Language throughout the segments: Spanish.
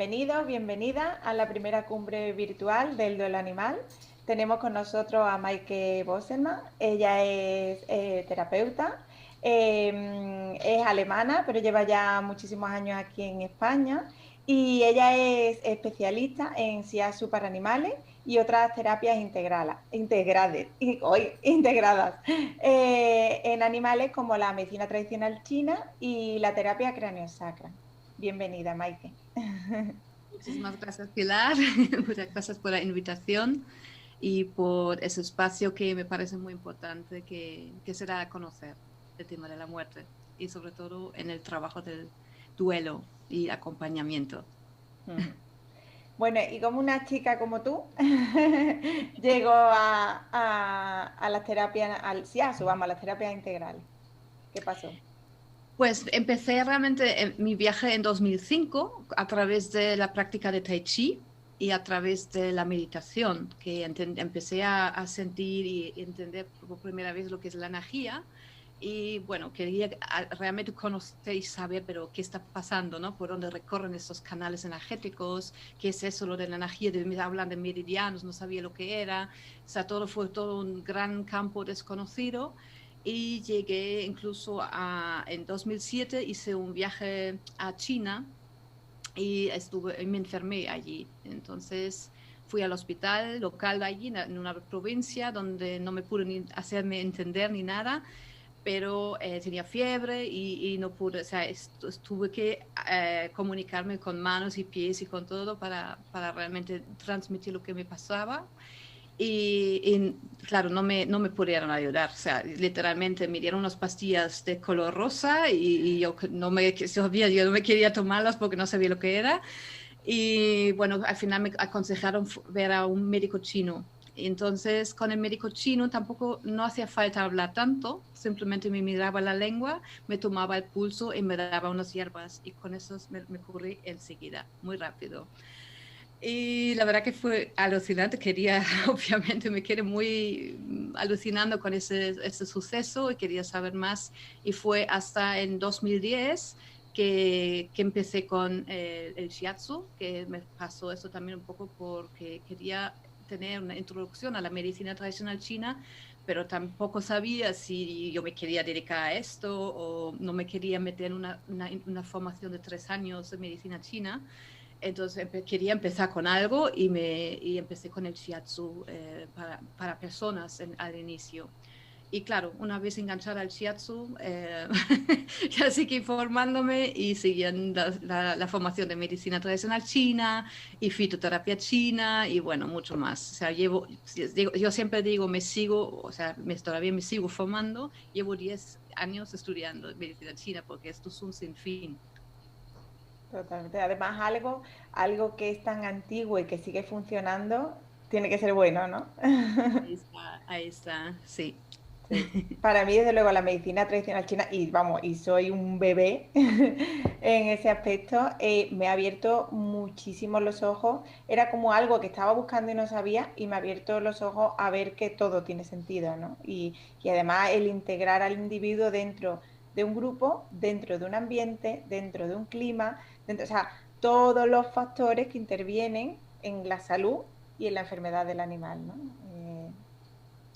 bienvenidos, bienvenida a la primera cumbre virtual del duelo animal. Tenemos con nosotros a Maike Bosselmann. Ella es terapeuta, es alemana, pero lleva ya muchísimos años aquí en España. Y ella es especialista en Shiatsu para animales y otras terapias integradas en animales como la medicina tradicional china y la terapia craneosacra. Bienvenida, Maite. Muchísimas gracias, Pilar. Muchas gracias por la invitación y por ese espacio que me parece muy importante que se da a conocer el tema de la muerte y sobre todo en el trabajo del duelo y acompañamiento. Bueno, y como una chica como tú, llegó a las terapias, al SIASU, vamos, a las terapias integrales. ¿Qué pasó? Pues empecé realmente mi viaje en 2005 a través de la práctica de Tai Chi y a través de la meditación, que empecé a sentir y entender por primera vez lo que es la energía. Y bueno, quería realmente conocer y saber, pero qué está pasando, ¿no? Por dónde recorren estos canales energéticos, qué es eso, lo de la energía, hablan de meridianos, no sabía lo que era. O sea, fue todo un gran campo desconocido y llegué incluso en 2007 hice un viaje a China y me enfermé allí. Entonces fui al hospital local de allí, en una provincia donde no me pude ni hacerme entender ni nada, pero tenía fiebre y no pude, o sea, tuve que comunicarme con manos y pies y con todo para realmente transmitir lo que me pasaba. Y, claro, no me pudieron ayudar. O sea, literalmente me dieron unas pastillas de color rosa y yo yo no me quería tomarlas porque no sabía lo que era. Y bueno, al final me aconsejaron ver a un médico chino. Y entonces con el médico chino tampoco no hacía falta hablar tanto, simplemente me miraba la lengua, me tomaba el pulso y me daba unas hierbas y con eso me curé enseguida, muy rápido. Y la verdad que fue alucinante, obviamente me quedé muy alucinando con ese suceso y quería saber más. Y fue hasta en 2010 que empecé con el shiatsu, que me pasó eso también un poco porque quería tener una introducción a la medicina tradicional china, pero tampoco sabía si yo me quería dedicar a esto o no me quería meter en una formación de 3 años de medicina china. Entonces quería empezar con algo y empecé con el shiatsu para personas al inicio. Y claro, una vez enganchada al shiatsu, ya seguí formándome y siguiendo la formación de medicina tradicional china y fitoterapia china y bueno, mucho más. O sea, yo siempre digo, todavía me sigo formando. Llevo 10 años estudiando medicina china porque esto es un sinfín. Totalmente. Además, algo que es tan antiguo y que sigue funcionando, tiene que ser bueno, ¿no? Ahí está, sí. Sí. Para mí, desde luego, la medicina tradicional china, y vamos, y soy un bebé en ese aspecto, me ha abierto muchísimo los ojos. Era como algo que estaba buscando y no sabía, y me ha abierto los ojos a ver que todo tiene sentido, ¿no? Y además el integrar al individuo dentro de un grupo, dentro de un ambiente, dentro de un clima, o sea, todos los factores que intervienen en la salud y en la enfermedad del animal, ¿no?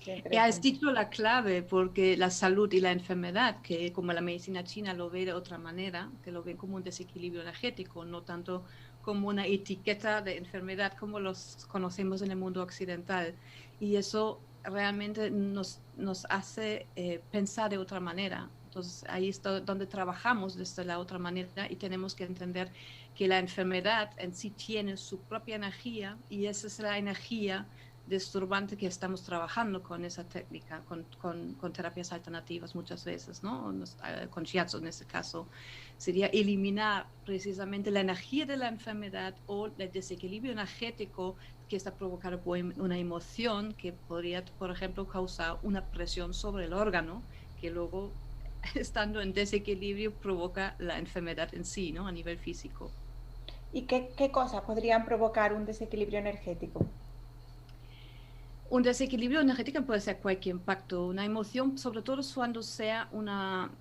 Qué Ya has interesante. dicho la clave, porque la salud y la enfermedad, que como la medicina china lo ve de otra manera, que lo ven como un desequilibrio energético, no tanto como una etiqueta de enfermedad como los conocemos en el mundo occidental. Y eso realmente nos hace pensar de otra manera. Entonces ahí está donde trabajamos desde la otra manera y tenemos que entender que la enfermedad en sí tiene su propia energía y esa es la energía disturbante que estamos trabajando con esa técnica, con terapias alternativas muchas veces, ¿no? Con shiatsu en este caso, sería eliminar precisamente la energía de la enfermedad o el desequilibrio energético que está provocado por una emoción que podría, por ejemplo, causar una presión sobre el órgano que luego, estando en desequilibrio, provoca la enfermedad en sí, ¿no? A nivel físico. ¿Y qué cosas podrían provocar un desequilibrio energético? Un desequilibrio energético puede ser cualquier impacto, una emoción, sobre todo cuando sea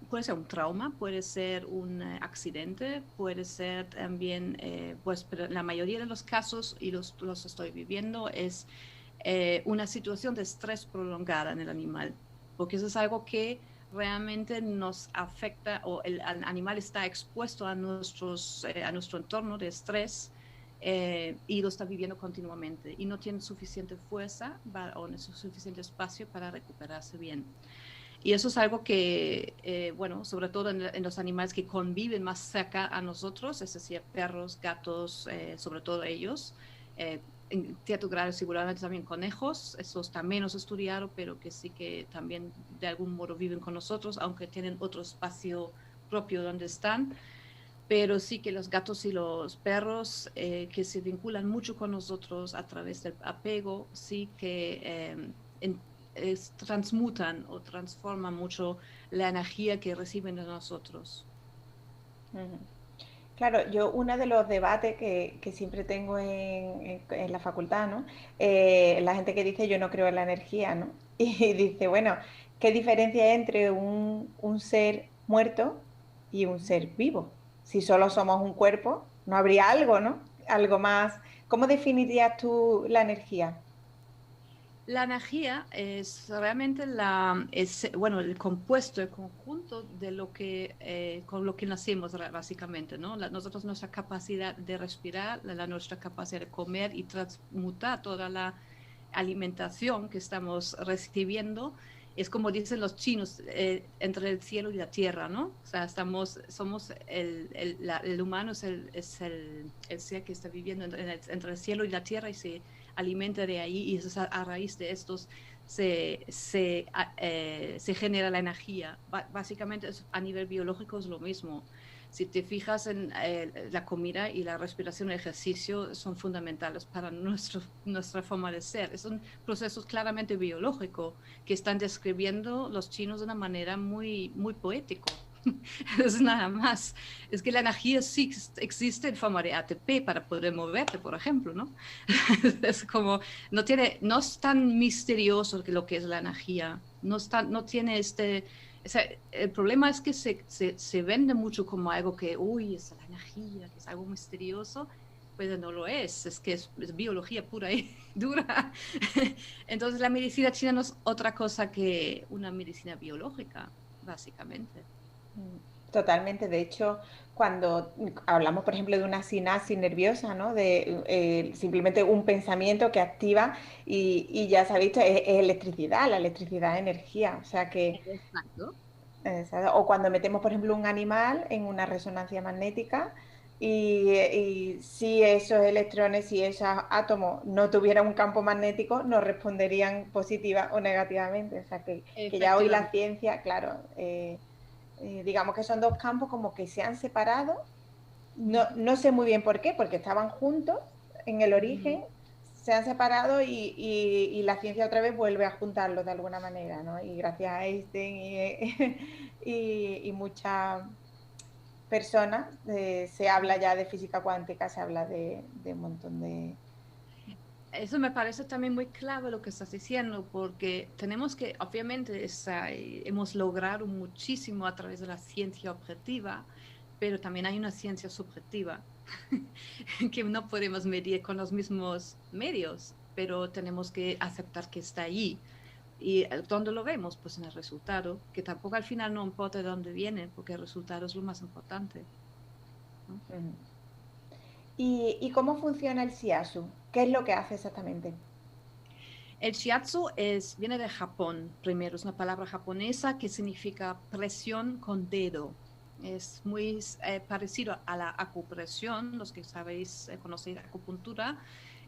puede ser un trauma, puede ser un accidente, puede ser también, pues, pero en la mayoría de los casos, y los estoy viviendo, es una situación de estrés prolongada en el animal, porque eso es algo que realmente nos afecta o el animal está expuesto a nuestro entorno de estrés y lo está viviendo continuamente y no tiene suficiente fuerza o no suficiente espacio para recuperarse bien. Y eso es algo que, bueno, sobre todo en los animales que conviven más cerca a nosotros, es decir, perros, gatos, sobre todo ellos, en cierto grado seguramente también conejos, eso está menos estudiado, pero que sí que también de algún modo viven con nosotros, aunque tienen otro espacio propio donde están, pero sí que los gatos y los perros que se vinculan mucho con nosotros a través del apego, sí que transmutan o transforman mucho la energía que reciben de nosotros. Ujú. Claro, yo uno de los debates que siempre tengo en la facultad, ¿no? La gente que dice yo no creo en la energía, ¿no? Y dice, bueno, ¿qué diferencia hay entre un ser muerto y un ser vivo? Si solo somos un cuerpo, no habría algo, ¿no? Algo más. ¿Cómo definirías tú la energía? La energía es realmente bueno, el compuesto, el conjunto de con lo que nacemos básicamente, ¿no? Nosotros nuestra capacidad de respirar, nuestra capacidad de comer y transmutar toda la alimentación que estamos recibiendo, es como dicen los chinos, entre el cielo y la tierra, ¿no? O sea, somos el humano es el ser que está viviendo entre el cielo y la tierra y se alimenta de ahí y es a raíz de estos se genera la energía. Básicamente a nivel biológico es lo mismo. Si te fijas en la comida y la respiración y el ejercicio son fundamentales para nuestra forma de ser. Son procesos claramente biológicos que están describiendo los chinos de una manera muy, muy poética. Es nada más. Es que la energía sí existe en forma de ATP para poder moverte, por ejemplo, ¿no? Es como, no es tan misterioso que lo que es la energía. No tiene o sea, el problema es que se vende mucho como algo que, uy, es la energía, que es algo misterioso, pero no lo es que es biología pura y dura. Entonces la medicina china no es otra cosa que una medicina biológica, básicamente. Mm, totalmente. De hecho, cuando hablamos, por ejemplo, de una sinapsis nerviosa, ¿no? De simplemente un pensamiento que activa y ya se ha visto, es electricidad, la electricidad es energía. O sea que, Exacto. o cuando metemos, por ejemplo, un animal en una resonancia magnética y si esos electrones, si esos átomos no tuvieran un campo magnético, nos responderían positiva o negativamente. O sea que ya hoy la Efectivamente. ciencia, claro. Digamos que son dos campos como que se han separado. No, Ujú, no sé muy bien por qué, porque estaban juntos en el ujú. origen, se han separado y la ciencia otra vez vuelve a juntarlos de alguna manera, ¿no? Y gracias a Einstein y muchas personas se habla ya de física cuántica, se habla de un montón de... Eso me parece también muy clave lo que estás diciendo, porque tenemos que, obviamente, hemos logrado muchísimo a través de la ciencia objetiva, pero también hay una ciencia subjetiva que no podemos medir con los mismos medios, pero tenemos que aceptar que está allí. ¿Y dónde lo vemos? Pues en el resultado, que tampoco al final no importa de dónde viene, porque el resultado es lo más importante, ¿no? Ujú. ¿Y cómo funciona el Shiatsu? ¿Qué es lo que hace exactamente? El shiatsu viene de Japón, primero, es una palabra japonesa que significa presión con dedo. Es muy parecido a la acupresión, los que sabéis, conocéis acupuntura.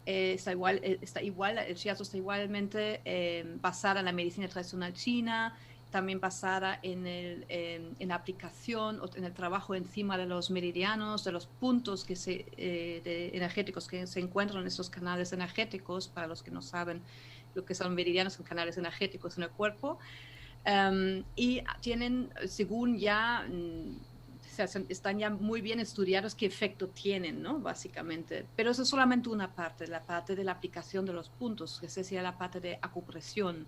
Está igual, el shiatsu está igualmente basada en la medicina tradicional china, también basada en la aplicación o en el trabajo encima de los meridianos, de los puntos energéticos que se encuentran en estos canales energéticos, para los que no saben lo que son meridianos, son canales energéticos en el cuerpo, y tienen, según ya sea, están ya muy bien estudiados qué efecto tienen, ¿no? Básicamente. Pero eso es solamente una parte, la parte de la aplicación de los puntos, que sería la parte de acupresión.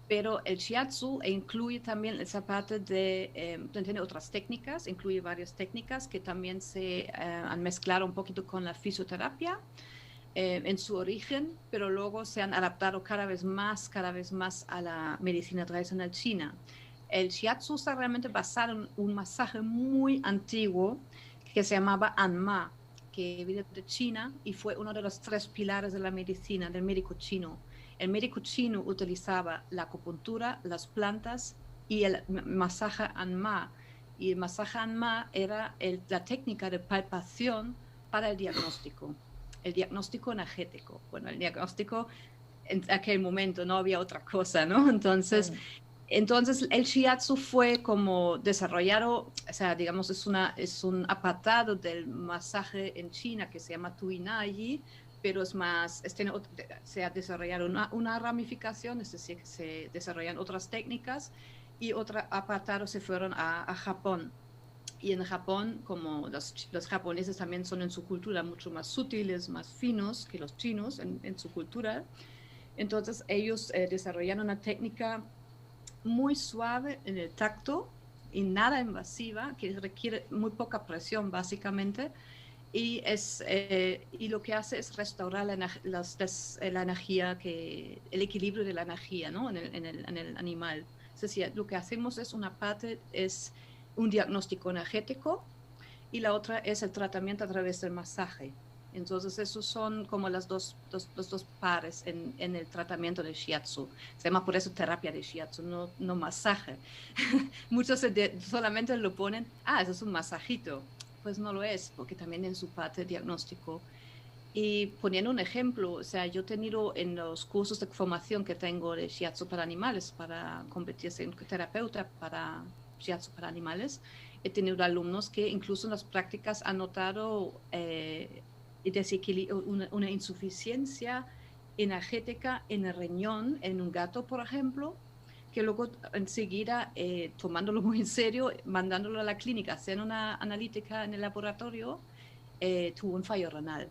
Pero el shiatsu incluye también esa parte de, tiene otras técnicas, incluye varias técnicas que también se han mezclado un poquito con la fisioterapia en su origen, pero luego se han adaptado cada vez más a la medicina tradicional china. El shiatsu está realmente basado en un masaje muy antiguo que se llamaba Anma, que viene de China y fue uno de los tres pilares de la medicina, del médico chino. El médico chino utilizaba la acupuntura, las plantas y el masaje Anma. Y el masaje Anma era la técnica de palpación para el diagnóstico energético. Bueno, el diagnóstico en aquel momento no había otra cosa, ¿no? Entonces el shiatsu fue como desarrollado, o sea, digamos, es un apartado del masaje en China que se llama Tuinayi, pero es más, se ha desarrollado una ramificación, es decir, que se desarrollan otras técnicas y otro apartado se fueron a Japón. Y en Japón, como los japoneses también son en su cultura mucho más sutiles, más finos que los chinos en su cultura, entonces ellos desarrollaron una técnica muy suave en el tacto y nada invasiva, que requiere muy poca presión básicamente, y lo que hace es restaurar la energía, el equilibrio de la energía, ¿no? En el animal. Es decir, lo que hacemos es una parte es un diagnóstico energético y la otra es el tratamiento a través del masaje. Entonces, esos son como los dos pares en el tratamiento de shiatsu. Se llama por eso terapia de shiatsu, no masaje. Muchos solamente lo ponen, eso es un masajito. Pues no lo es, porque también en su parte diagnóstico. Y poniendo un ejemplo, o sea, yo he tenido en los cursos de formación que tengo de shiatsu para animales, para convertirse en terapeuta para shiatsu para animales, he tenido alumnos que incluso en las prácticas han notado una insuficiencia energética en el riñón, en un gato, por ejemplo, que luego enseguida, tomándolo muy en serio, mandándolo a la clínica, hacer una analítica en el laboratorio, tuvo un fallo renal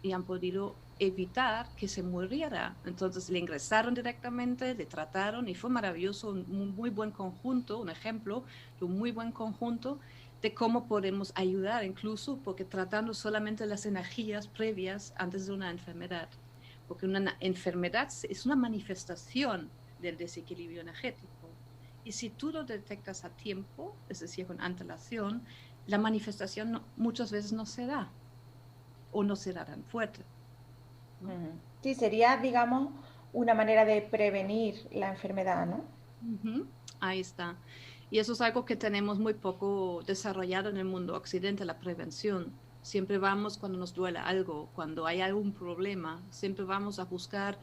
y han podido evitar que se muriera. Entonces le ingresaron directamente, le trataron y fue maravilloso, un muy buen conjunto, un ejemplo de un muy buen conjunto de cómo podemos ayudar, incluso porque tratando solamente las energías previas antes de una enfermedad. Porque una enfermedad es una manifestación del desequilibrio energético. Y si tú lo detectas a tiempo, es decir, con antelación, la manifestación muchas veces no se da o no será tan fuerte, ¿no? Sí, sería, digamos, una manera de prevenir la enfermedad, ¿no? Ahí está. Y eso es algo que tenemos muy poco desarrollado en el mundo occidental, la prevención. Siempre vamos cuando nos duele algo, cuando hay algún problema, siempre vamos a buscar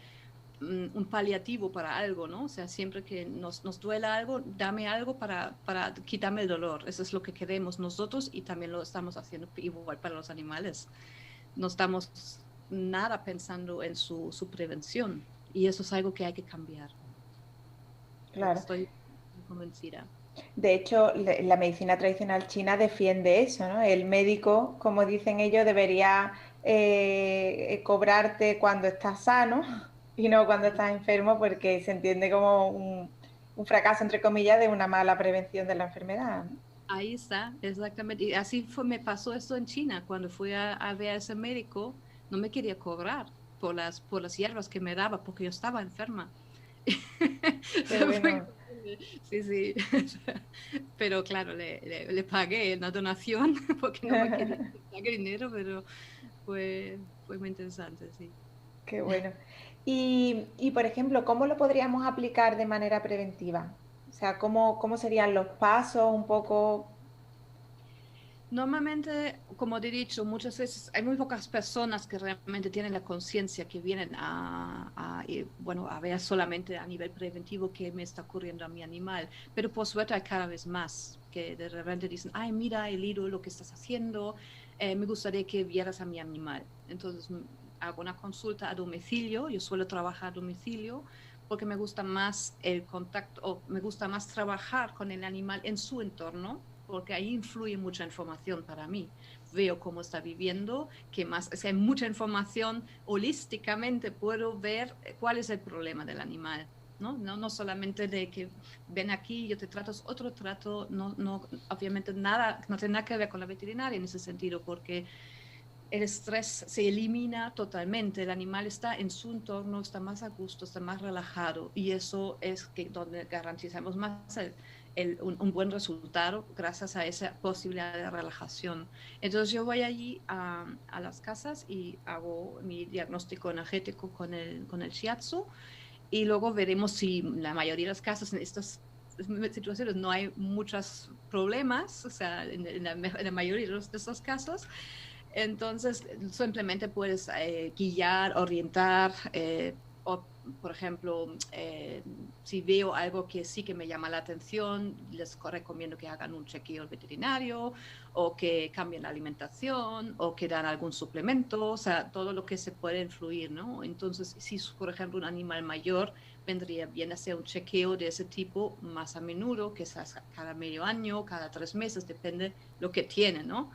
un paliativo para algo, ¿no? O sea, siempre que nos duela algo, dame algo para quitarme el dolor. Eso es lo que queremos nosotros y también lo estamos haciendo igual para los animales. No estamos nada pensando en su prevención y eso es algo que hay que cambiar. Claro. Estoy convencida. De hecho, la medicina tradicional china defiende eso, ¿no? El médico, como dicen ellos, debería cobrarte cuando estás sano y no cuando estás enfermo, porque se entiende como un fracaso, entre comillas, de una mala prevención de la enfermedad, ¿no? Ahí está, exactamente. Y así fue, me pasó esto en China. Cuando fui a ver a ese médico, no me quería cobrar por las hierbas que me daba porque yo estaba enferma. Qué bueno. Sí, sí. Pero claro, le pagué una donación porque no me quería pagar dinero, pero fue muy interesante, sí. Qué bueno. Por ejemplo, ¿cómo lo podríamos aplicar de manera preventiva? O sea, ¿cómo serían los pasos un poco? Normalmente, como te he dicho, muchas veces hay muy pocas personas que realmente tienen la conciencia que vienen bueno, a ver solamente a nivel preventivo qué me está ocurriendo a mi animal. Pero por suerte hay cada vez más que de repente dicen, ay, mira, he leído lo que estás haciendo, me gustaría que vieras a mi animal. Entonces hago una consulta a domicilio, yo suelo trabajar a domicilio porque me gusta más el contacto, o me gusta más trabajar con el animal en su entorno porque ahí influye mucha información para mí. Veo cómo está viviendo, qué más, hay mucha información, holísticamente puedo ver cuál es el problema del animal. No solamente de que ven aquí, yo te trato, es otro trato, obviamente nada, no tiene nada que ver con la veterinaria en ese sentido, porque el estrés se elimina totalmente, el animal está en su entorno, está más a gusto, está más relajado y eso es donde garantizamos más un buen resultado gracias a esa posibilidad de relajación. Entonces yo voy allí a las casas y hago mi diagnóstico energético con el shiatsu y luego veremos si la mayoría de las casas en estas situaciones no hay muchos problemas, o sea, en la mayoría de estos casos. Entonces, simplemente puedes guiar, orientar, o, por ejemplo, si veo algo que sí que me llama la atención, les recomiendo que hagan un chequeo veterinario o que cambien la alimentación o que dan algún suplemento, o sea, todo lo que se puede influir, ¿no? Entonces, si, por ejemplo, un animal mayor, vendría bien hacer un chequeo de ese tipo más a menudo, quizás cada medio año, cada 3 meses, depende lo que tiene, ¿no?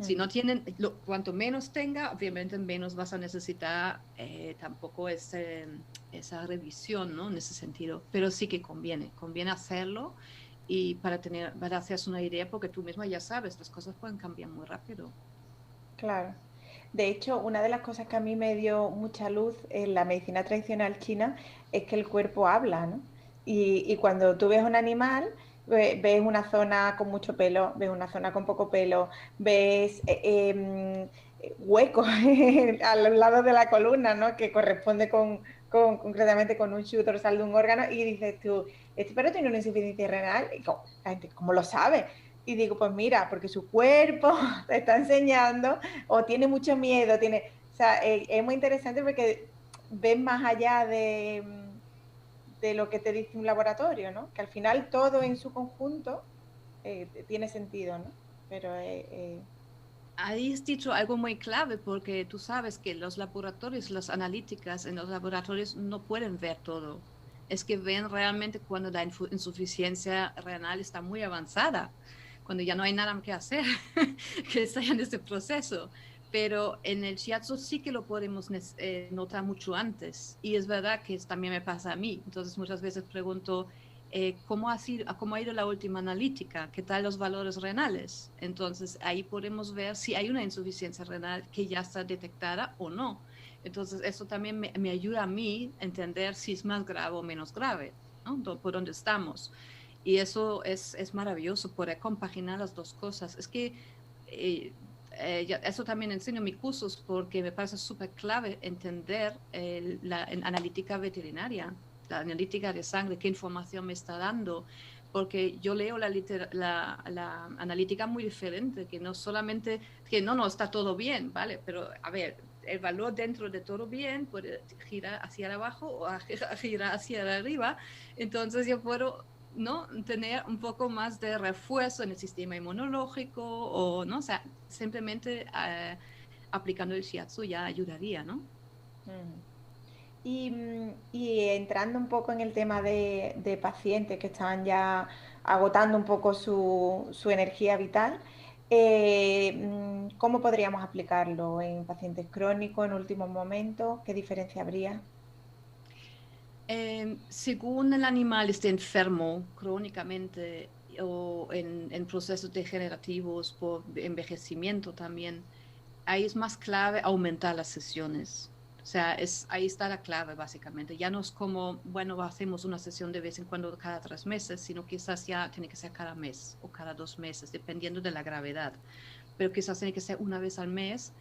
Si no tienen, cuanto menos tenga, obviamente menos vas a necesitar tampoco esa revisión, ¿no? En ese sentido. Pero sí que conviene hacerlo y para hacerse una idea, porque tú misma ya sabes, las cosas pueden cambiar muy rápido. Claro. De hecho, una de las cosas que a mí me dio mucha luz en la medicina tradicional china es que el cuerpo habla, ¿no? Y cuando tú ves un animal, ves una zona con mucho pelo, ves una zona con poco pelo, ves huecos a los lados de la columna, ¿no? Que corresponde concretamente con un chu dorsal de un órgano y dices tú, este perro tiene una insuficiencia renal, y la gente, ¿cómo lo sabe? Y digo, pues mira, porque su cuerpo te está enseñando o tiene mucho miedo, o sea, es muy interesante porque ves más allá de lo que te dice un laboratorio, ¿no? Que al final todo en su conjunto tiene sentido, ¿no? Pero Ahí has dicho algo muy clave porque tú sabes que los laboratorios, las analíticas en los laboratorios no pueden ver todo. Es que ven realmente cuando la insuficiencia renal está muy avanzada, cuando ya no hay nada que hacer, que está en este proceso. Pero en el shiatsu sí que lo podemos notar mucho antes. Y es verdad que también me pasa a mí. Entonces muchas veces pregunto, cómo ha ido la última analítica, qué tal los valores renales. Entonces ahí podemos ver si hay una insuficiencia renal que ya está detectada o no. Entonces eso también me ayuda a mí a entender si es más grave o menos grave, ¿no? Por dónde estamos. Y eso es maravilloso, poder compaginar las dos cosas. Es que eso también enseño en mis cursos porque me parece súper clave entender la analítica veterinaria, la analítica de sangre, qué información me está dando, porque yo leo la analítica muy diferente, que no solamente, que no, está todo bien, ¿vale? Pero a ver, el valor dentro de todo bien puede girar hacia abajo o girar hacia arriba, entonces yo puedo, ¿no? Tener un poco más de refuerzo en el sistema inmunológico o, ¿no? O sea, simplemente aplicando el shiatsu ya ayudaría, ¿no? y entrando un poco en el tema de pacientes que estaban ya agotando un poco su energía vital, ¿cómo podríamos aplicarlo en pacientes crónicos en últimos momentos? ¿Qué diferencia habría? Según el animal esté enfermo crónicamente o en procesos degenerativos por envejecimiento también, ahí es más clave aumentar las sesiones. O sea, ahí está la clave básicamente. Ya no es como, bueno, hacemos una sesión de vez en cuando cada 3 meses, sino quizás ya tiene que ser cada mes o cada 2 meses, dependiendo de la gravedad. Pero quizás tiene que ser una vez al mes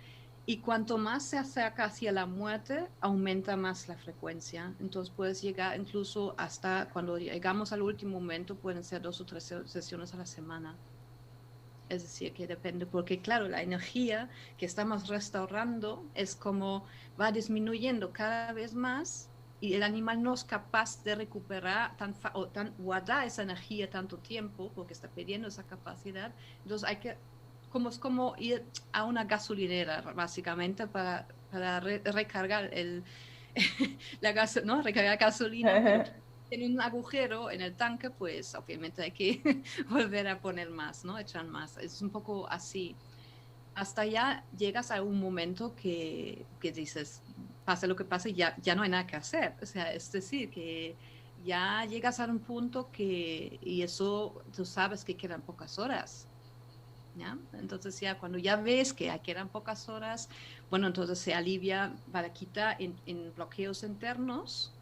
y cuanto más se acerca hacia la muerte, aumenta más la frecuencia. Entonces puedes llegar incluso hasta cuando llegamos al último momento, pueden ser 2 o 3 sesiones a la semana. Es decir, que depende, porque claro, la energía que estamos restaurando es como va disminuyendo cada vez más y el animal no es capaz de recuperar guardar esa energía tanto tiempo porque está perdiendo esa capacidad. Entonces es como ir a una gasolinera básicamente para recargar ¿no? Recargar gasolina, tiene un agujero en el tanque, pues obviamente hay que volver a poner más, ¿no? Echar más. Es un poco así. Hasta ya llegas a un momento que dices, pase lo que pase, ya no hay nada que hacer. O sea, es decir, que ya llegas a un punto que, y eso tú sabes que quedan pocas horas. ¿Ya? Entonces ya cuando ya ves que quedan pocas horas, bueno, entonces se alivia Varequita en bloqueos internos.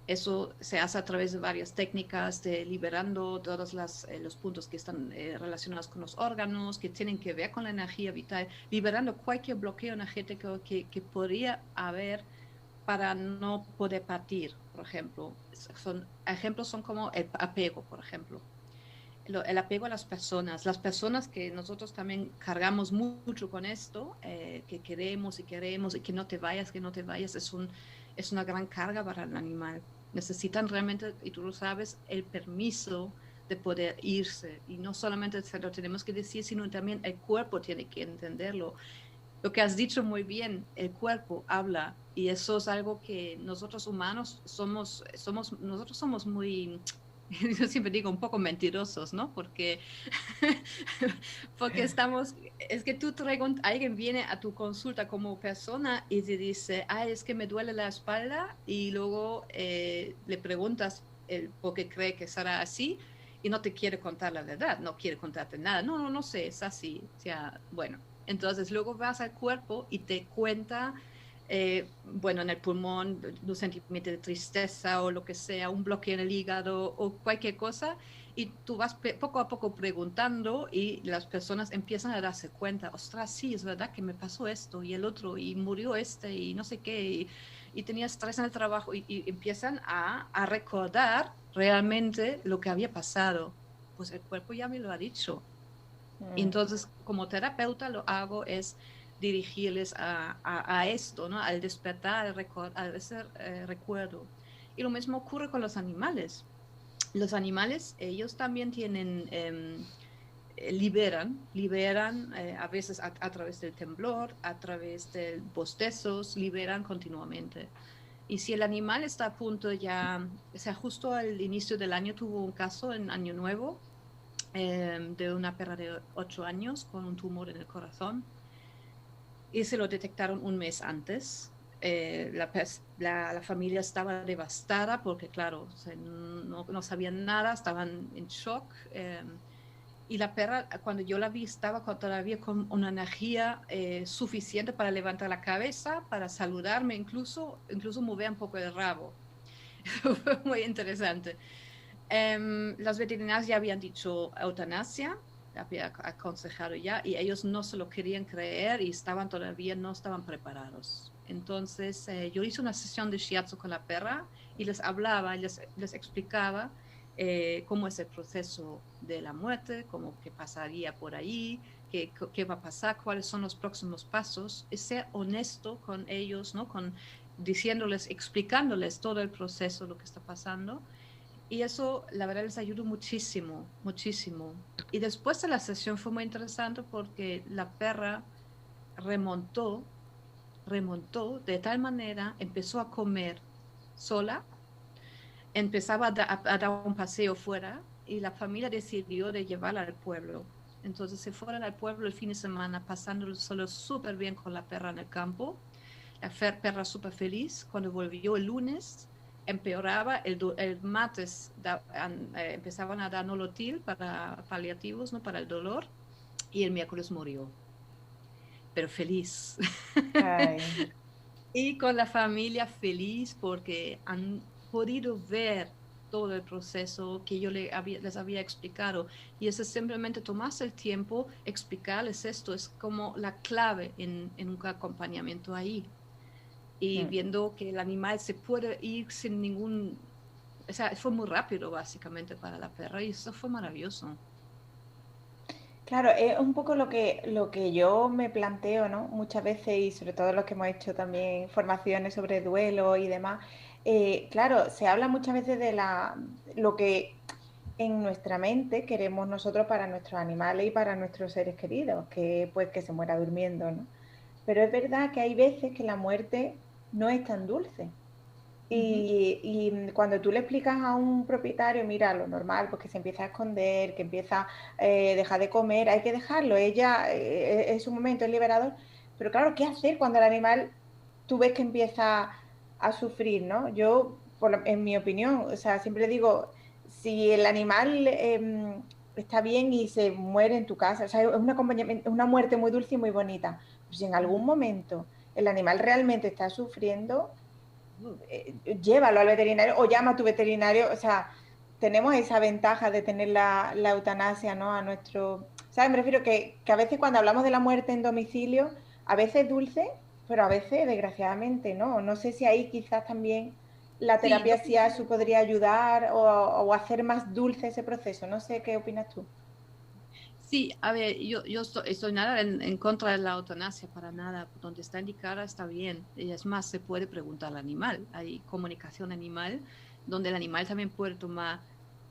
Eso se hace a través de varias técnicas de liberando todos los puntos que están relacionados con los órganos, que tienen que ver con la energía vital, liberando cualquier bloqueo energético que podría haber para no poder partir, por ejemplo. Ejemplos son como el apego, por ejemplo. El apego a las personas que nosotros también cargamos mucho con esto, que queremos y que no te vayas, que no te vayas, es una gran carga para el animal. Necesitan realmente, y tú lo sabes, el permiso de poder irse. Y no solamente se lo tenemos que decir, sino también el cuerpo tiene que entenderlo. Lo que has dicho muy bien, el cuerpo habla y eso es algo que nosotros humanos nosotros somos muy, yo siempre digo un poco mentirosos, ¿no? Porque, porque es que alguien viene a tu consulta como persona y te dice, ay, es que me duele la espalda y luego le preguntas por qué cree que será así y no te quiere contar la verdad, no quiere contarte nada, no sé, es así, o sea, bueno. Entonces luego vas al cuerpo y te cuenta, bueno, en el pulmón, un sentimiento de tristeza o lo que sea, un bloqueo en el hígado o cualquier cosa, y tú vas poco a poco preguntando y las personas empiezan a darse cuenta, ostras, sí, es verdad que me pasó esto y el otro y murió este y no sé qué, y tenía estrés en el trabajo y empiezan a recordar realmente lo que había pasado. Pues el cuerpo ya me lo ha dicho. Y Mm. entonces, como terapeuta, lo hago es dirigirles a esto, ¿no? Al despertar, al ese recuerdo. Y lo mismo ocurre con los animales. Los animales, ellos también tienen, liberan a veces a través del temblor, a través de bostezos, liberan continuamente. Y si el animal está a punto ya, o sea, justo al inicio del año tuvo un caso en Año Nuevo de una perra de 8 años con un tumor en el corazón y se lo detectaron un mes antes. La familia estaba devastada porque, claro, o sea, no sabían nada, estaban en shock. Y la perra, cuando yo la vi, estaba todavía con una energía suficiente para levantar la cabeza, para saludarme, incluso mover un poco el rabo. Fue muy interesante. Las veterinarias ya habían dicho eutanasia, había aconsejado ya, y ellos no se lo querían creer y no estaban preparados. Entonces, yo hice una sesión de shiatsu con la perra y les hablaba, les explicaba cómo es el proceso de la muerte, cómo que pasaría por ahí, qué va a pasar, cuáles son los próximos pasos, y ser honesto con ellos, ¿no? Diciéndoles, explicándoles todo el proceso, lo que está pasando. Y eso, la verdad, les ayudó muchísimo, muchísimo. Y después de la sesión fue muy interesante porque la perra remontó, remontó de tal manera, empezó a comer sola, empezaba a dar un paseo fuera y la familia decidió de llevarla al pueblo. Entonces se fueron al pueblo el fin de semana, pasándolo solo súper bien con la perra en el campo. La perra súper feliz. Cuando volvió el lunes, empeoraba. El martes empezaban a dar nolotil para paliativos, ¿no? Para el dolor. Y el miércoles murió. Pero feliz. Ay. Y con la familia feliz porque han podido ver todo el proceso que yo les había explicado. Y eso es simplemente tomarse el tiempo, explicarles esto, es como la clave en un acompañamiento ahí. Y Mm. viendo que el animal se puede ir sin ningún, o sea, fue muy rápido básicamente para la perra y eso fue maravilloso. Claro, es un poco lo que yo me planteo, ¿no? Muchas veces y sobre todo los que hemos hecho también formaciones sobre duelo y demás. Claro, se habla muchas veces de lo que en nuestra mente queremos nosotros para nuestros animales y para nuestros seres queridos, que pues que se muera durmiendo, ¿no? Pero es verdad que hay veces que la muerte no es tan dulce. Ujú. Y cuando tú le explicas a un propietario, mira, lo normal, pues que se empieza a esconder, que empieza a dejar de comer, hay que dejarlo, ella es un momento, es liberador, pero claro, ¿qué hacer cuando el animal tú ves que empieza a sufrir, ¿no? Yo, en mi opinión, o sea, siempre digo, si el animal está bien y se muere en tu casa, o sea, es una muerte muy dulce y muy bonita, pues si en algún Ujú. momento el animal realmente está sufriendo, llévalo al veterinario o llama a tu veterinario. O sea, tenemos esa ventaja de tener la eutanasia, ¿no? A nuestro... ¿Sabes? Me refiero que a veces cuando hablamos de la muerte en domicilio, a veces es dulce, pero a veces, desgraciadamente, no. No sé si ahí quizás también la Sí, terapia yo SIASU considero. podría ayudar o hacer más dulce ese proceso. No sé qué opinas tú. Sí, a ver, yo estoy nada en contra de la eutanasia, para nada. Donde está indicada está bien. Y es más, se puede preguntar al animal. Hay comunicación animal, donde el animal también puede tomar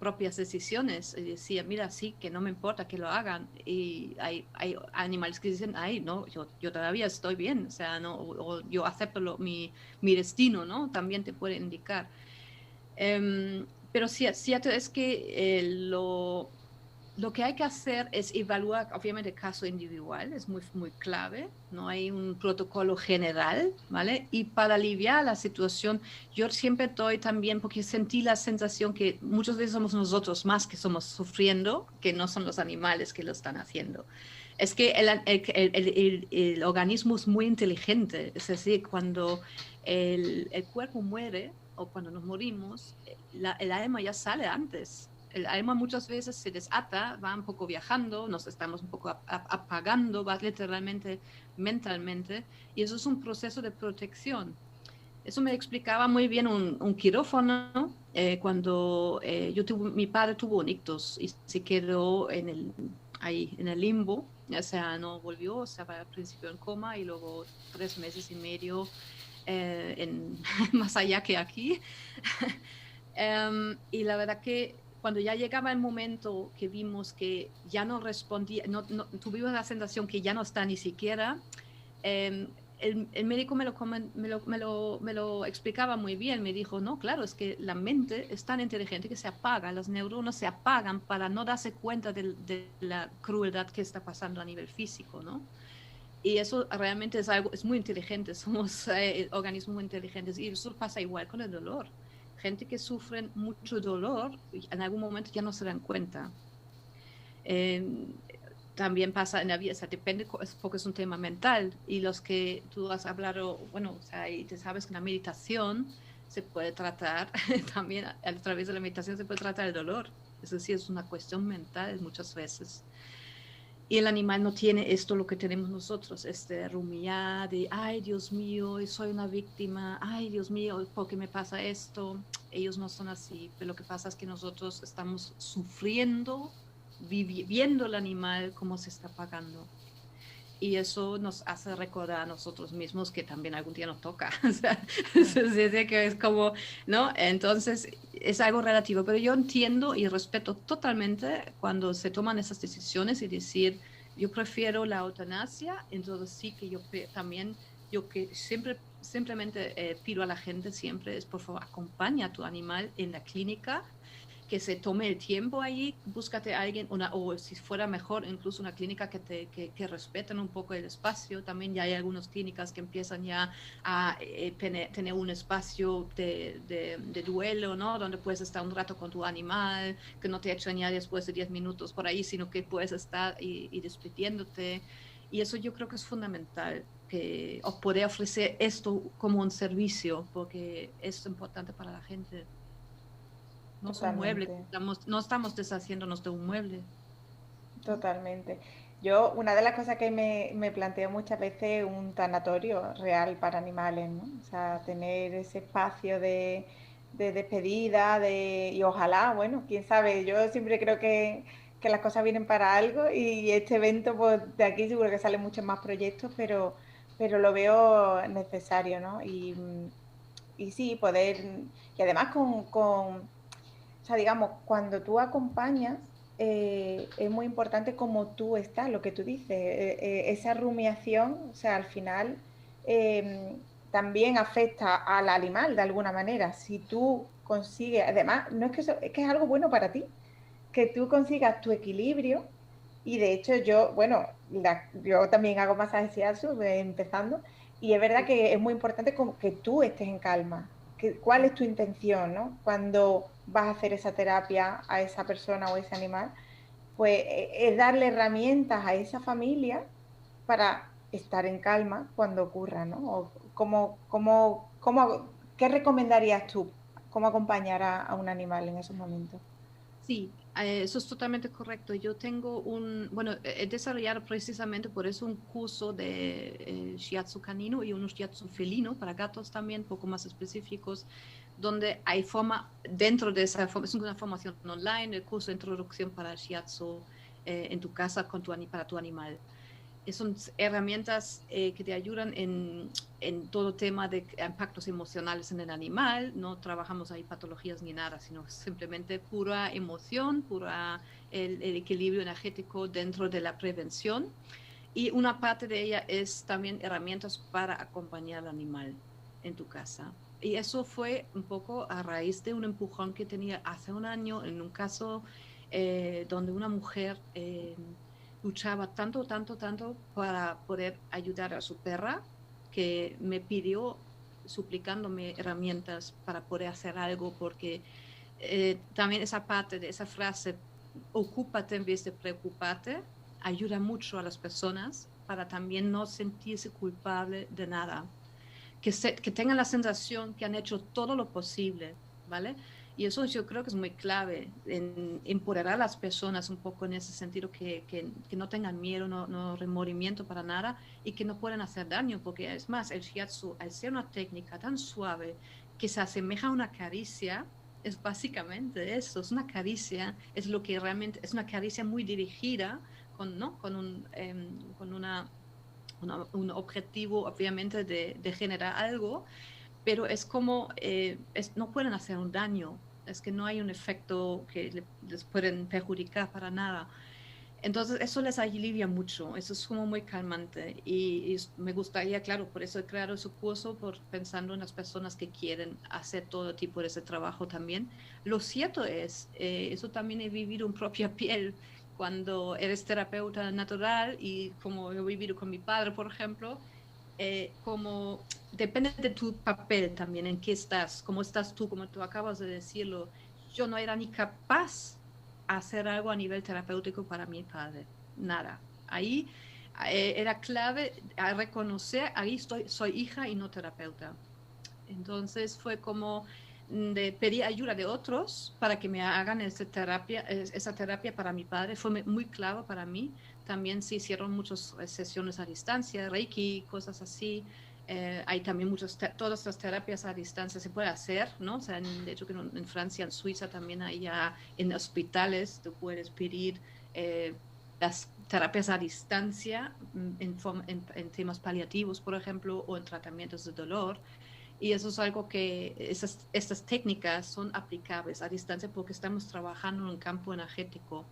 propias decisiones y decir, mira, sí, que no me importa que lo hagan. Y hay animales que dicen, ay, no, yo todavía estoy bien, o sea, no, o yo acepto mi destino, ¿no? También te puede indicar. Pero sí, cierto es que lo que hay que hacer es evaluar, obviamente, el caso individual, es muy, muy clave, no hay un protocolo general, ¿vale? Y para aliviar la situación, yo siempre doy también, porque sentí la sensación que muchas veces somos nosotros más que somos sufriendo, que no son los animales que lo están haciendo. Es que el organismo es muy inteligente, es decir, cuando el cuerpo muere o cuando nos morimos, el alma ya sale antes. El alma muchas veces se desata, va un poco viajando, nos estamos un poco apagando, va literalmente mentalmente, y eso es un proceso de protección. Eso me explicaba muy bien un quirófano cuando mi padre tuvo un ictus y se quedó ahí en el limbo, o sea, no volvió, o sea, al principio en coma y luego 3 meses y medio más allá que aquí. Y la verdad que cuando ya llegaba el momento que vimos que ya no respondía, tuvimos la sensación que ya no está ni siquiera, el médico me lo explicaba muy bien. Me dijo, no, claro, es que la mente es tan inteligente que se apaga, las neuronas se apagan para no darse cuenta de la crueldad que está pasando a nivel físico, ¿no? Y eso realmente es algo, es muy inteligente, somos organismos muy inteligentes y eso pasa igual con el dolor. Gente que sufre mucho dolor, en algún momento ya no se dan cuenta. Eh, También pasa en la vida, o sea, depende, porque es un tema mental y los que tú has hablado, bueno, o sea, y te sabes que la meditación se puede tratar también a través de la meditación se puede tratar el dolor. Es decir, es una cuestión mental muchas veces. Y el animal no tiene esto lo que tenemos nosotros, este rumiar de, ay, Dios mío, soy una víctima, ay, Dios mío, ¿por qué me pasa esto? Ellos no son así, pero lo que pasa es que nosotros estamos sufriendo, viendo el animal cómo se está pagando. Y eso nos hace recordar a nosotros mismos que también algún día nos toca. O sea, es decir, que es como, ¿no? Entonces, es algo relativo, pero yo entiendo y respeto totalmente cuando se toman esas decisiones y decir, yo prefiero la eutanasia, entonces sí que también, yo que simplemente pido a la gente siempre es, por favor, acompaña a tu animal en la clínica, que se tome el tiempo ahí, búscate a alguien, o si fuera mejor, incluso una clínica que respeten un poco el espacio. También ya hay algunas clínicas que empiezan ya a tener un espacio de duelo, ¿no? Donde puedes estar un rato con tu animal, que no te echen ya después de 10 minutos por ahí, sino que puedes estar y despidiéndote. Y eso yo creo que es fundamental, que os poder ofrecer esto como un servicio, porque es importante para la gente. No es un mueble, Totalmente. no estamos deshaciéndonos de un mueble. Totalmente. Yo, una de las cosas que me planteo muchas veces es un tanatorio real para animales, ¿no? O sea, tener ese espacio de despedida, y ojalá, bueno, quién sabe, yo siempre creo que las cosas vienen para algo y este evento, pues de aquí seguro que salen muchos más proyectos, pero lo veo necesario, ¿no? Y sí, poder, y además o sea, digamos, cuando tú acompañas, es muy importante cómo tú estás, lo que tú dices, esa rumiación, o sea, al final, eh, también afecta al animal de alguna manera. Si tú consigues, además, no es que es que es algo bueno para ti, que tú consigas tu equilibrio. Y de hecho yo, bueno, yo también hago masajes shiatsu empezando, y es verdad que es muy importante como que tú estés en calma. ¿Cuál es tu intención, ¿no? Cuando vas a hacer esa terapia a esa persona o ese animal, pues es darle herramientas a esa familia para estar en calma cuando ocurra, ¿no? O ¿qué recomendarías tú? ¿Cómo acompañar a un animal en esos momentos? Sí, eso es totalmente correcto. Yo tengo bueno, he desarrollado precisamente por eso un curso de shiatsu canino y un shiatsu felino para gatos también, poco más específicos, donde hay dentro de esa forma, es una formación online, el curso de introducción para el shiatsu en tu casa para tu animal. Son herramientas que te ayudan en todo tema de impactos emocionales en el animal. No trabajamos ahí patologías ni nada, sino simplemente pura emoción, pura el equilibrio energético dentro de la prevención. Y una parte de ella es también herramientas para acompañar al animal en tu casa. Y eso fue un poco a raíz de un empujón que tenía hace un año en un caso donde una mujer luchaba tanto, tanto, tanto para poder ayudar a su perra que me pidió suplicándome herramientas para poder hacer algo porque también esa parte de esa frase, ocúpate en vez de preocuparte, ayuda mucho a las personas para también no sentirse culpable de nada, que tengan la sensación que han hecho todo lo posible, ¿vale? Y eso yo creo que es muy clave en empoderar a las personas un poco en ese sentido, que no tengan miedo, no remordimiento para nada y que no puedan hacer daño, porque es más, el shiatsu, al ser una técnica tan suave que se asemeja a una caricia, es básicamente eso, es una caricia, es lo que realmente, es una caricia muy dirigida con, ¿no? Con un objetivo obviamente de generar algo, pero es como, no pueden hacer un daño, es que no hay un efecto que les pueden perjudicar para nada. Entonces eso les alivia mucho, eso es como muy calmante y me gustaría, claro, por eso he creado ese curso, pensando en las personas que quieren hacer todo tipo de ese trabajo también. Lo cierto es, eso también he vivido en propia piel cuando eres terapeuta natural y como he vivido con mi padre, por ejemplo, como depende de tu papel también, en qué estás, cómo estás tú, como tú acabas de decirlo. Yo no era ni capaz de hacer algo a nivel terapéutico para mi padre, nada. Ahí era clave a reconocer, ahí soy hija y no terapeuta. Entonces fue como de pedir ayuda de otros para que me hagan esa terapia para mi padre. Fue muy clave para mí. También se hicieron muchas sesiones a distancia, Reiki, cosas así. Hay también todas las terapias a distancia se puede hacer, ¿no? O sea, de hecho que en Francia, en Suiza también hay ya en hospitales, tú puedes pedir las terapias a distancia en temas paliativos, por ejemplo, o en tratamientos de dolor. Y eso es algo que estas técnicas son aplicables a distancia porque estamos trabajando en un campo energético.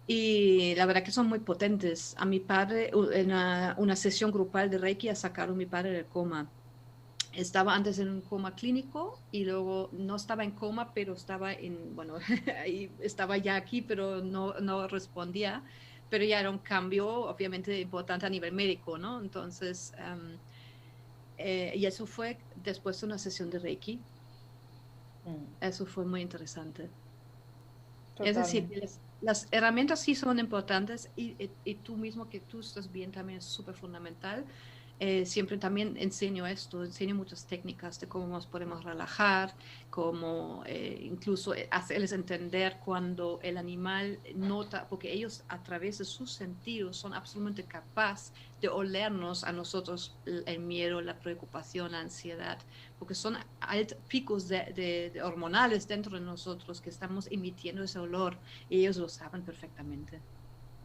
Y la verdad que son muy potentes. A mi padre, en una sesión grupal de Reiki, ha sacado a mi padre del coma. Estaba antes en un coma clínico y luego no estaba en coma, pero estaba bueno, ahí estaba ya aquí, pero no respondía. Pero ya era un cambio, obviamente, importante a nivel médico, ¿no? Entonces, y eso fue después de una sesión de Reiki. Mm, Eso fue muy interesante. Es decir, totalmente. las herramientas sí son importantes y tú mismo que tú estás bien también es súper fundamental. Siempre también enseño muchas técnicas de cómo nos podemos relajar, cómo incluso hacerles entender cuando el animal nota, porque ellos a través de sus sentidos son absolutamente capaces de olernos a nosotros el miedo, la preocupación, la ansiedad, porque son picos de hormonales dentro de nosotros que estamos emitiendo ese olor y ellos lo saben perfectamente.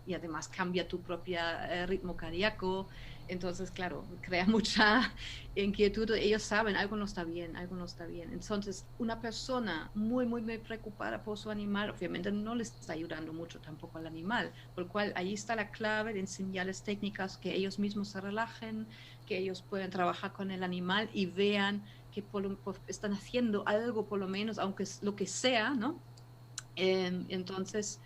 y además cambia tu propio ritmo cardíaco. Entonces, claro, crea mucha inquietud. Ellos saben, algo no está bien, algo no está bien. Entonces, una persona muy preocupada por su animal, obviamente no le está ayudando mucho tampoco al animal, por lo cual ahí está la clave de enseñarles técnicas que ellos mismos se relajen, que ellos pueden trabajar con el animal y vean que están haciendo algo por lo menos, aunque es lo que sea, ¿no? Entonces,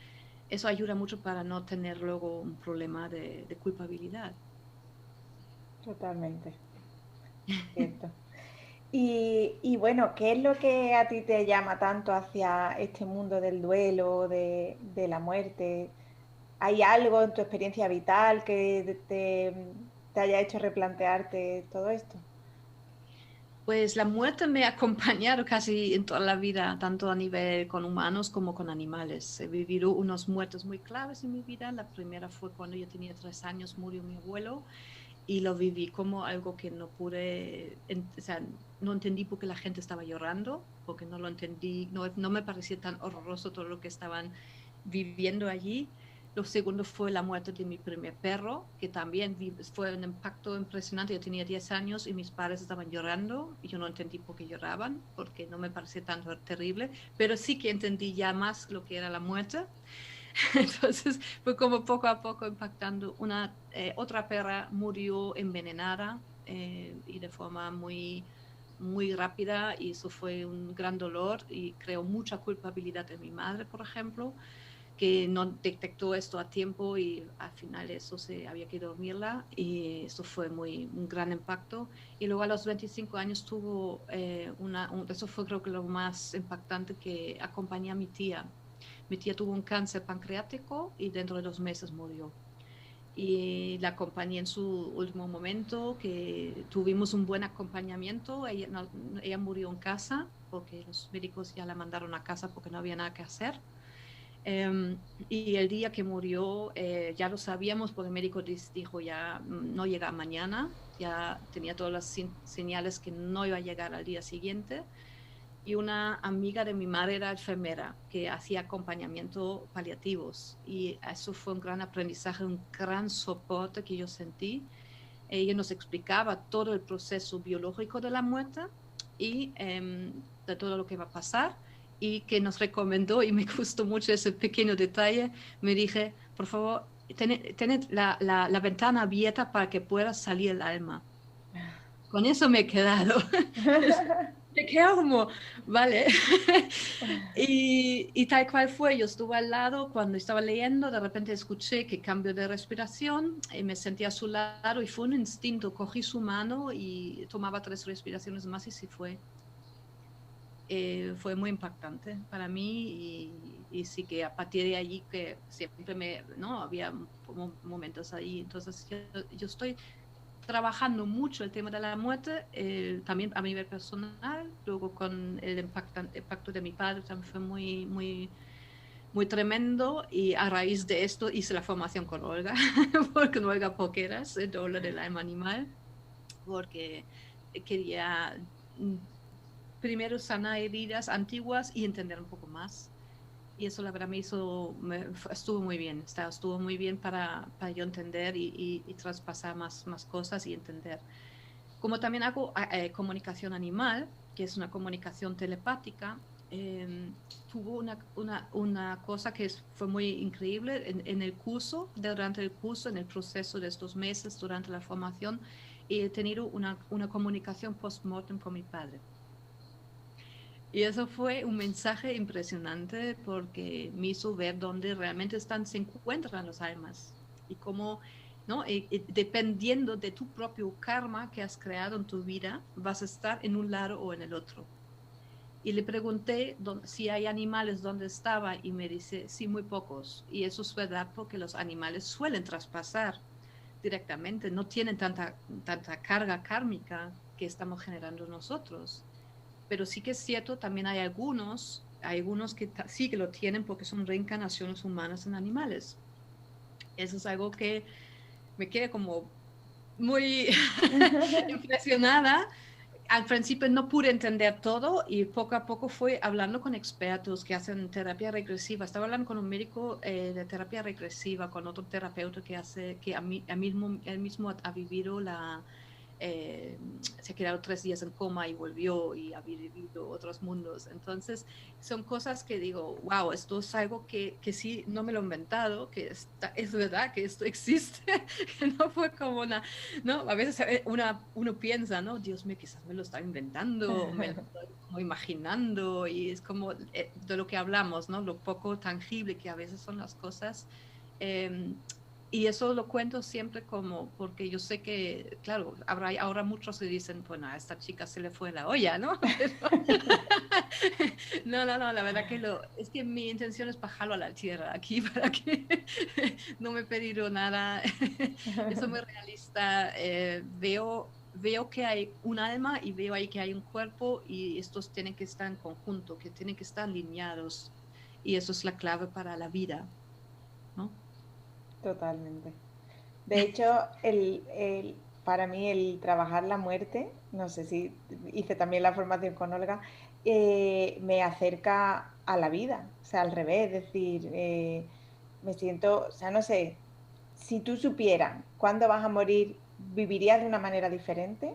eso ayuda mucho para no tener luego un problema de culpabilidad. Totalmente, cierto. Y bueno, ¿qué es lo que a ti te llama tanto hacia este mundo del duelo, de la muerte? ¿Hay algo en tu experiencia vital que te haya hecho replantearte todo esto? Pues la muerte me ha acompañado casi en toda la vida, tanto a nivel con humanos como con animales. He vivido unos muertes muy claves en mi vida. La primera fue cuando yo tenía 3 años, murió mi abuelo y lo viví como algo que no pude, o sea, no entendí por qué la gente estaba llorando, porque no lo entendí, no me parecía tan horroroso todo lo que estaban viviendo allí. Lo segundo fue la muerte de mi primer perro, que también fue un impacto impresionante. Yo tenía 10 años y mis padres estaban llorando y yo no entendí por qué lloraban, porque no me parecía tan terrible, pero sí que entendí ya más lo que era la muerte. Entonces fue como poco a poco impactando. Otra perra murió envenenada y de forma muy rápida y eso fue un gran dolor y creó mucha culpabilidad en mi madre, por ejemplo, que no detectó esto a tiempo y al final eso se había que dormirla y eso fue un gran impacto. Y luego a los 25 años tuvo eso fue creo que lo más impactante, que acompañé a mi tía. Mi tía tuvo un cáncer pancreático y dentro de 2 meses murió. Y la acompañé en su último momento, que tuvimos un buen acompañamiento. Ella, ella murió en casa porque los médicos ya la mandaron a casa porque no había nada que hacer. Y el día que murió, ya lo sabíamos porque el médico dijo ya no llega mañana, ya tenía todas las señales que no iba a llegar al día siguiente. Y una amiga de mi madre era enfermera que hacía acompañamiento paliativos y eso fue un gran aprendizaje, un gran soporte que yo sentí. Ella nos explicaba todo el proceso biológico de la muerte y de todo lo que va a pasar y que nos recomendó, y me gustó mucho ese pequeño detalle, me dije, por favor, tened la ventana abierta para que pueda salir el alma. Con eso me he quedado. Me quedo como, vale. Y tal cual fue, yo estuve al lado cuando estaba leyendo, de repente escuché que cambio de respiración y me sentí a su lado y fue un instinto, cogí su mano y tomaba 3 respiraciones más y se fue. Fue muy impactante para mí y sí que a partir de allí que siempre ¿no? Había momentos ahí, entonces yo estoy trabajando mucho el tema de la muerte, también a nivel personal, luego con el impacto de mi padre también fue muy tremendo y a raíz de esto hice la formación con Olga, con Olga Poqueras, el doble del alma animal, porque quería primero sanar heridas antiguas y entender un poco más. Y eso la verdad estuvo muy bien, estuvo muy bien para yo entender y traspasar más cosas y entender. Como también hago comunicación animal, que es una comunicación telepática, tuvo una cosa que fue muy increíble en el curso, durante el curso, en el proceso de estos meses, durante la formación, he tenido una comunicación post-mortem con mi padre. Y eso fue un mensaje impresionante porque me hizo ver dónde realmente se encuentran las almas y cómo, ¿no? Y dependiendo de tu propio karma que has creado en tu vida, vas a estar en un lado o en el otro. Y le pregunté si hay animales donde estaba y me dice, sí, muy pocos. Y eso es verdad porque los animales suelen traspasar directamente, no tienen tanta carga kármica que estamos generando nosotros. Pero sí que es cierto, también hay algunos que sí que lo tienen porque son reencarnaciones humanas en animales. Eso es algo que me queda como muy impresionada, al principio no pude entender todo y poco a poco fui hablando con expertos que hacen terapia regresiva. Estaba hablando con un médico de terapia regresiva, con otro terapeuta que hace, que él mismo ha vivido se ha quedado 3 días en coma y volvió y ha vivido otros mundos. Entonces, son cosas que digo, wow, esto es algo que sí, no me lo he inventado, es verdad que esto existe. No fue como una, ¿no? A veces uno piensa, ¿no? Dios mío, quizás me lo estaba inventando, me lo estoy como imaginando, y es como de lo que hablamos, ¿no? Lo poco tangible que a veces son las cosas. Eh, y eso lo cuento siempre como, porque yo sé que, claro, habrá ahora muchos que dicen, bueno, a esta chica se le fue la olla, ¿no? Pero, no, la verdad que es que mi intención es bajarlo a la tierra aquí para que no me he pedido nada. Eso muy realista. Veo que hay un alma y veo ahí que hay un cuerpo y estos tienen que estar en conjunto, que tienen que estar alineados. Y eso es la clave para la vida, ¿no? Totalmente. De hecho, para mí el trabajar la muerte, no sé si hice también la formación con Olga, me acerca a la vida, o sea, al revés, es decir, me siento, o sea, no sé, si tú supieras cuándo vas a morir, ¿vivirías de una manera diferente?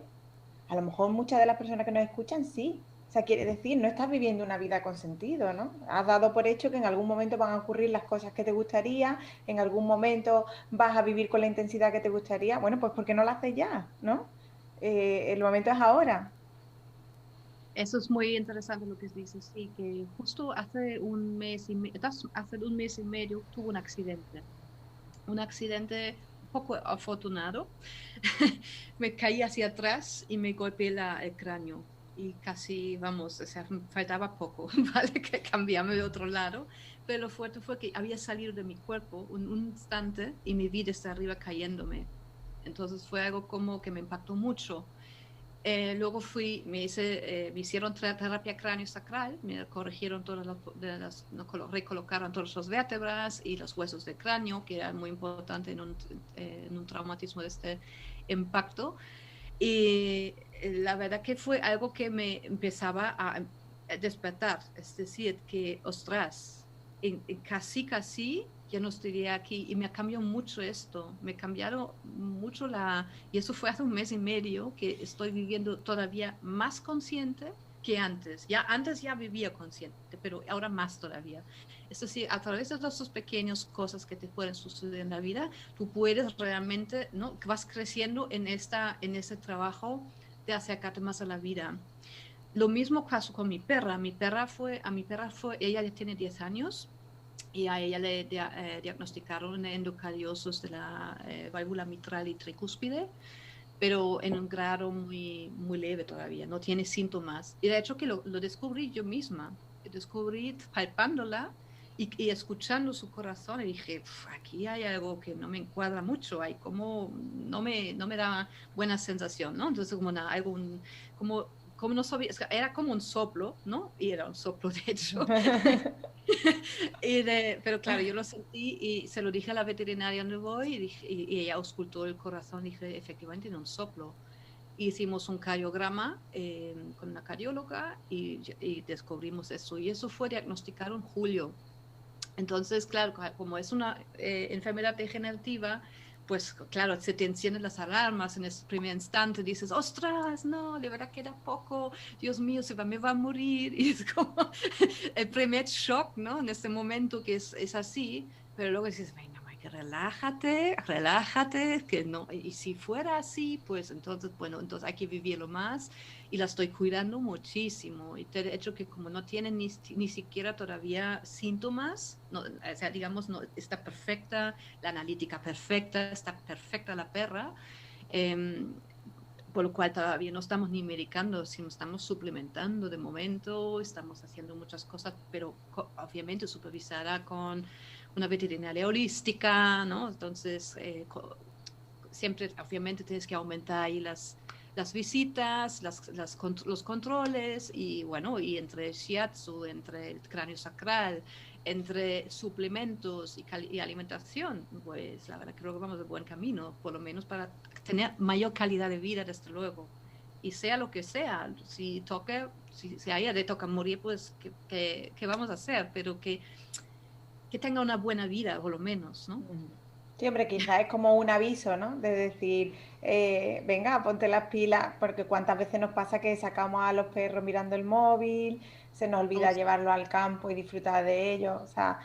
A lo mejor muchas de las personas que nos escuchan sí. O sea, quiere decir, no estás viviendo una vida con sentido, ¿no? Has dado por hecho que en algún momento van a ocurrir las cosas que te gustaría, en algún momento vas a vivir con la intensidad que te gustaría. Bueno, pues ¿por qué no lo haces ya, ¿no? El momento es ahora. Eso es muy interesante lo que dices, sí, que justo hace un mes hace un mes y medio tuve un accidente un poco afortunado. Me caí hacia atrás y me golpeé el cráneo y casi, vamos, o sea, faltaba poco, ¿vale? Que cambiarme de otro lado, pero lo fuerte fue que había salido de mi cuerpo un instante y mi vida está arriba cayéndome. Entonces fue algo como que me impactó mucho. Luego me hicieron terapia cráneo-sacral, me corrigieron no, recolocaron todas las vértebras y los huesos del cráneo, que era muy importante en un traumatismo de este impacto. Y la verdad que fue algo que me empezaba a despertar, es decir, que, ostras, casi ya no estaría aquí y me ha cambiado mucho esto, me cambiaron mucho y eso fue hace un mes y medio que estoy viviendo todavía más consciente que antes. Ya antes ya vivía consciente, pero ahora más todavía. Es decir, a través de todas esas pequeñas cosas que te pueden suceder en la vida, tú puedes realmente, ¿no? Vas creciendo en ese trabajo de acercarte más a la vida. Lo mismo pasó con mi perra. Ella ya tiene 10 años y a ella le diagnosticaron endocardiosis de la válvula mitral y tricúspide, pero en un grado muy, muy leve todavía, no tiene síntomas. Y de hecho que lo descubrí yo misma, descubrí palpándola y escuchando su corazón y dije, aquí hay algo que no me encuadra mucho, hay como, no me da buena sensación, ¿no? Entonces como como no sabía, era como un soplo, ¿no? Y era un soplo, de hecho. Pero claro, yo lo sentí y se lo dije a la veterinaria donde voy y ella auscultó el corazón y dije, efectivamente, en un soplo. Hicimos un cardiograma con una cardióloga y descubrimos eso. Y eso fue diagnosticado en julio. Entonces, claro, como es una enfermedad degenerativa, pues claro, se te encienden las alarmas en ese primer instante, dices, ostras, no, de verdad queda poco, Dios mío, me va a morir, y es como el primer shock, ¿no? En ese momento que es así, pero luego dices, venga, que relájate, relájate, que no, y si fuera así, pues entonces, bueno, entonces hay que vivirlo más y la estoy cuidando muchísimo. Y de hecho que como no tiene ni siquiera todavía síntomas, no, o sea, digamos, no, está perfecta, la analítica perfecta, está perfecta la perra, eh, por lo cual todavía no estamos ni medicando, sino estamos suplementando de momento, estamos haciendo muchas cosas, pero obviamente supervisada con una veterinaria holística, ¿no? Entonces, siempre, obviamente, tienes que aumentar ahí las visitas, los controles y bueno, y entre shiatsu, entre el cráneo sacral, entre suplementos y alimentación, pues la verdad creo que vamos de buen camino, por lo menos para tener mayor calidad de vida, desde luego. y sea lo que sea, si a ella le toca morir, pues ¿qué vamos a hacer? Pero que tenga una buena vida, por lo menos, ¿no? Sí, hombre, quizás es como un aviso, ¿no? De decir, venga, ponte las pilas, porque cuántas veces nos pasa que sacamos a los perros mirando el móvil, se nos O olvida llevarlos al campo y disfrutar de ellos. O sea,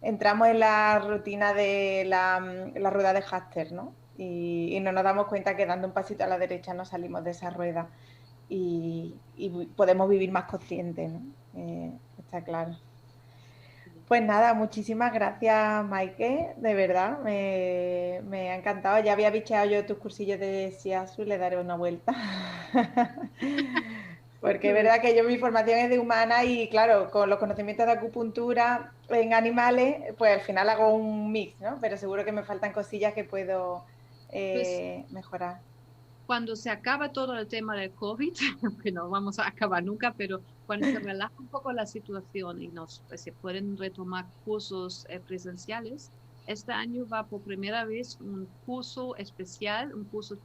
entramos en la rutina de la rueda de hámster, ¿no? Y no nos damos cuenta que dando un pasito a la derecha nos salimos de esa rueda y podemos vivir más conscientes, ¿no? Está claro. Pues nada, muchísimas gracias, Maike, de verdad, me ha encantado. Ya había bicheado yo tus cursillos de Shiatsu y le daré una vuelta. Porque es verdad que yo mi formación es de humana y claro, con los conocimientos de acupuntura en animales, pues al final hago un mix, ¿no? Pero seguro que me faltan cosillas que puedo pues mejorar. cuando se acaba todo el tema del COVID, que no vamos a acabar nunca, pero cuando se relaja un poco la situación y se pueden retomar cursos presenciales, este año va por primera vez un curso especial, un curso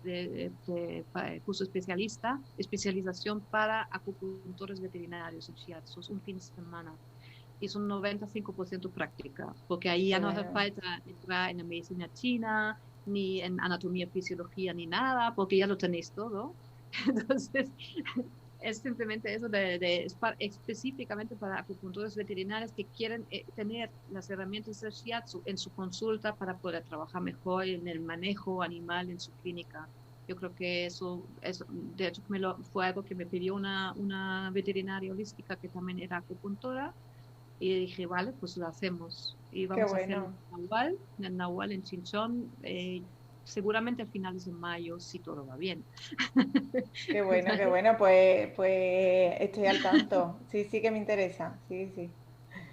curso especialización para acupuntores veterinarios en shiatsu, un fin de semana. Y es un 95% práctica, porque ahí Qué ya no hace bueno, falta entrar en la medicina china, ni en anatomía, fisiología, ni nada, porque ya lo tenéis todo. Entonces, es simplemente eso específicamente para acupuntores veterinarios que quieren tener las herramientas del shiatsu en su consulta para poder trabajar mejor en el manejo animal en su clínica. Yo creo que eso de hecho, fue algo que me pidió una veterinaria holística que también era acupuntora y dije, vale, pues lo hacemos. Y qué vamos a hacerlo bueno. en el Nahual, en Chinchón, seguramente a finales de mayo, si todo va bien. Qué bueno, qué bueno, pues estoy al tanto. Sí, sí que me interesa. Sí, sí.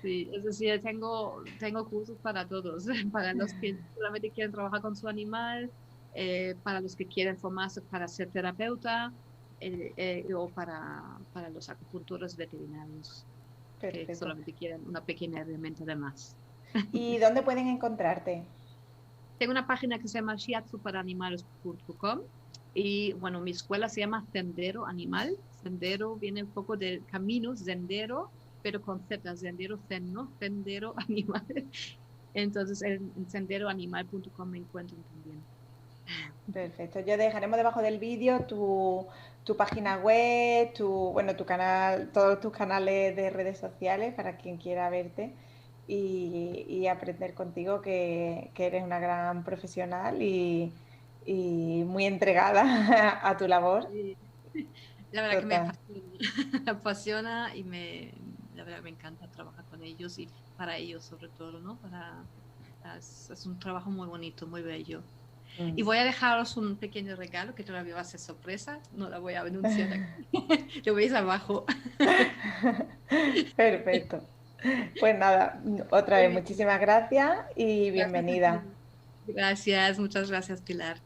Sí, es decir, tengo cursos para todos, para los que solamente quieren trabajar con su animal, para los que quieren formarse para ser terapeuta, o para los acupuntores veterinarios que Perfecto. solamente quieren una pequeña herramienta de más. ¿Y dónde pueden encontrarte? Tengo una página que se llama shiatsuparanimales.com y bueno, mi escuela se llama Sendero Animal. Sendero viene un poco del camino, sendero, pero con Z, sendero zen, ¿no? Sendero Animal. Entonces en senderoanimal.com me encuentran también. Perfecto. Yo dejaremos debajo del vídeo tu página web, bueno, tu canal, todos tus canales de redes sociales para quien quiera verte y aprender contigo que eres una gran profesional y muy entregada a tu labor. Sí. La verdad que me Total. apasiona, me apasiona y la verdad me encanta trabajar con ellos y para ellos sobre todo, ¿no? Es un trabajo muy bonito, muy bello. Y Mm. voy a dejaros un pequeño regalo que todavía va a ser sorpresa, no la voy a anunciar aquí. Lo veis abajo. Perfecto. Pues nada, otra Muy vez bien. muchísimas gracias y Gracias a bienvenida. ti. Gracias, muchas gracias, Pilar.